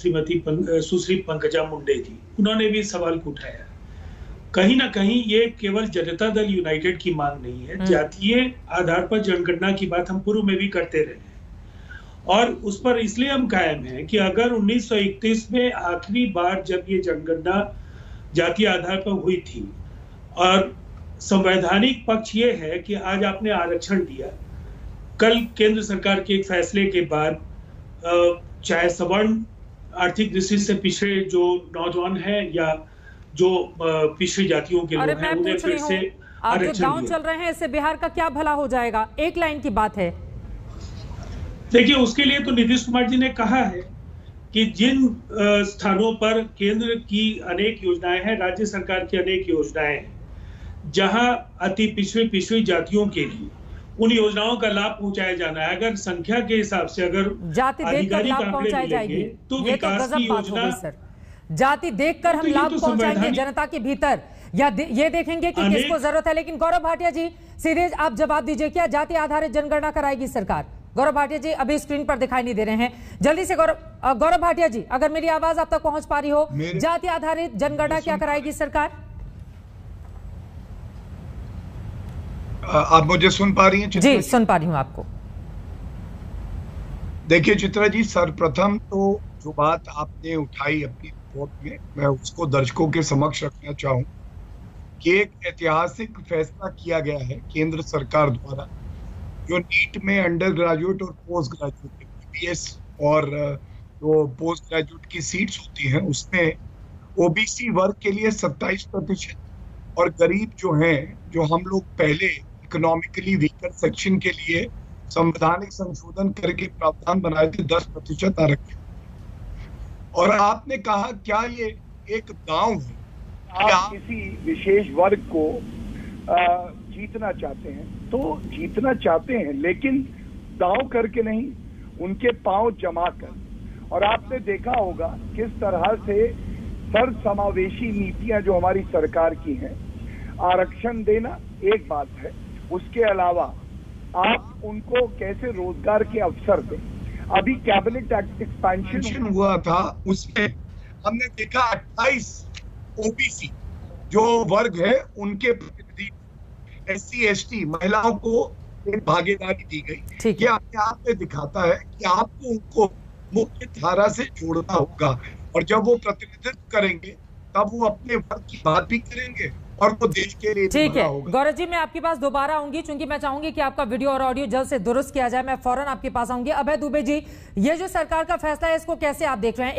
सुश्री पंकजा मुंडे थी, उन्होंने भी सवाल को उठाया। कहीं ना कहीं ये केवल जनता दल यूनाइटेड की मांग नहीं है, जातीय आधार पर जनगणना की बात हम पूर्व में भी करते रहे और उस पर इसलिए हम कायम हैं कि अगर 1931 में आखिरी बार जब ये जनगणना जातीय आधार पर हुई थी और संवैधानिक पक्ष ये है कि आज आपने आरक्षण दिया, कल केंद्र सरकार के एक फैसले के बाद चाहे सवर्ण आर्थिक दृष्टि से पिछड़े जो नौजवान हैं या जो पिछड़ी जातियों के लोग हैं, उन्हें फिर से आप जो दांव चल रहे हैं इससे बिहार का क्या भला हो जाएगा? एक लाइन की बात है। देखिए, उसके लिए तो नीतीश कुमार जी ने कहा है कि जिन स्थानों पर केंद्र की अनेक योजनाएं हैं, राज्य सरकार की अनेक योजनाएं हैं, जहां अति पिछड़ी जातियों के लिए उन योजनाओं का लाभ पहुंचाया जाना है। अगर संख्या के हिसाब से अगर जाति देखकर लाभ पहुंचाई जाएगी तो ये तो गजब बात हो गई सर। जाति देखकर हम लाभ पहुंचाएंगे जनता के भीतर या ये देखेंगे कि किसको जरूरत है? लेकिन गौरव भाटिया जी, सीधे आप जवाब दीजिए, क्या जाति आधारित जनगणना कराएगी सरकार? गौरव भाटिया जी अभी स्क्रीन पर दिखाई नहीं दे रहे हैं, जल्दी से गौरव भाटिया जी, अगर मेरी आवाज आप तक पहुंच पा रही हो, जाति आधारित जनगणना क्या कराएगी सरकार? आप मुझे सुन पा रही हैं? जी सुन पा रही हूं आपको। देखिए चित्रा जी, सर्वप्रथम तो जो बात आपने उठाई अपनी रिपोर्ट में, मैं उसको दर्शकों के समक्ष रखना चाहूँ कि एक ऐतिहासिक फैसला किया गया है केंद्र सरकार द्वारा, जो नीट में अंडर ग्रेजुएट और पोस्ट ग्रेजुएट BPS और जो पोस्ट ग्रेजुएट की सीट्स होती हैं उसमें OBC वर्ग के लिए 27% और गरीब जो हैं, जो हम लोग पहले इकोनॉमिकली वीकर सेक्शन के लिए संवैधानिक संशोधन करके प्रावधान बनाए थे 10% आरक्षण। और आपने कहा क्या ये एक दांव है? आप किसी विशेष वर्ग को जीतना चाहते हैं तो जीतना चाहते हैं, लेकिन दांव करके नहीं, उनके पांव जमा कर। और आपने देखा होगा किस तरह से सर्वसमावेशी नीतियां जो हमारी सरकार की हैं, आरक्षण देना एक बात है, उसके अलावा आप उनको कैसे रोजगार के अवसर दें। अभी कैबिनेट एक्सपेंशन हुआ था, उसमें हमने देखा 28 OBC जो वर्ग है उनके प्रतिनिधि SC ST महिलाओं को एक भागीदारी दी गई। ये अपने आप में दिखाता है कि आपको उनको मुख्य धारा से जोड़ना होगा और जब वो प्रतिनिधित्व करेंगे तब वो अपने वर्ग की बात भी करेंगे और वो देश के लिए ठीक है। गौरव जी, मैं आपके पास दोबारा आऊंगी, चूंकि मैं चाहूंगी कि आपका वीडियो और ऑडियो जल्द से दुरुस्त किया जाए। मैं फौरन आपके पास आऊंगी। अभय दुबे जी, ये जो सरकार का फैसला है इसको कैसे आप देख रहे हैं?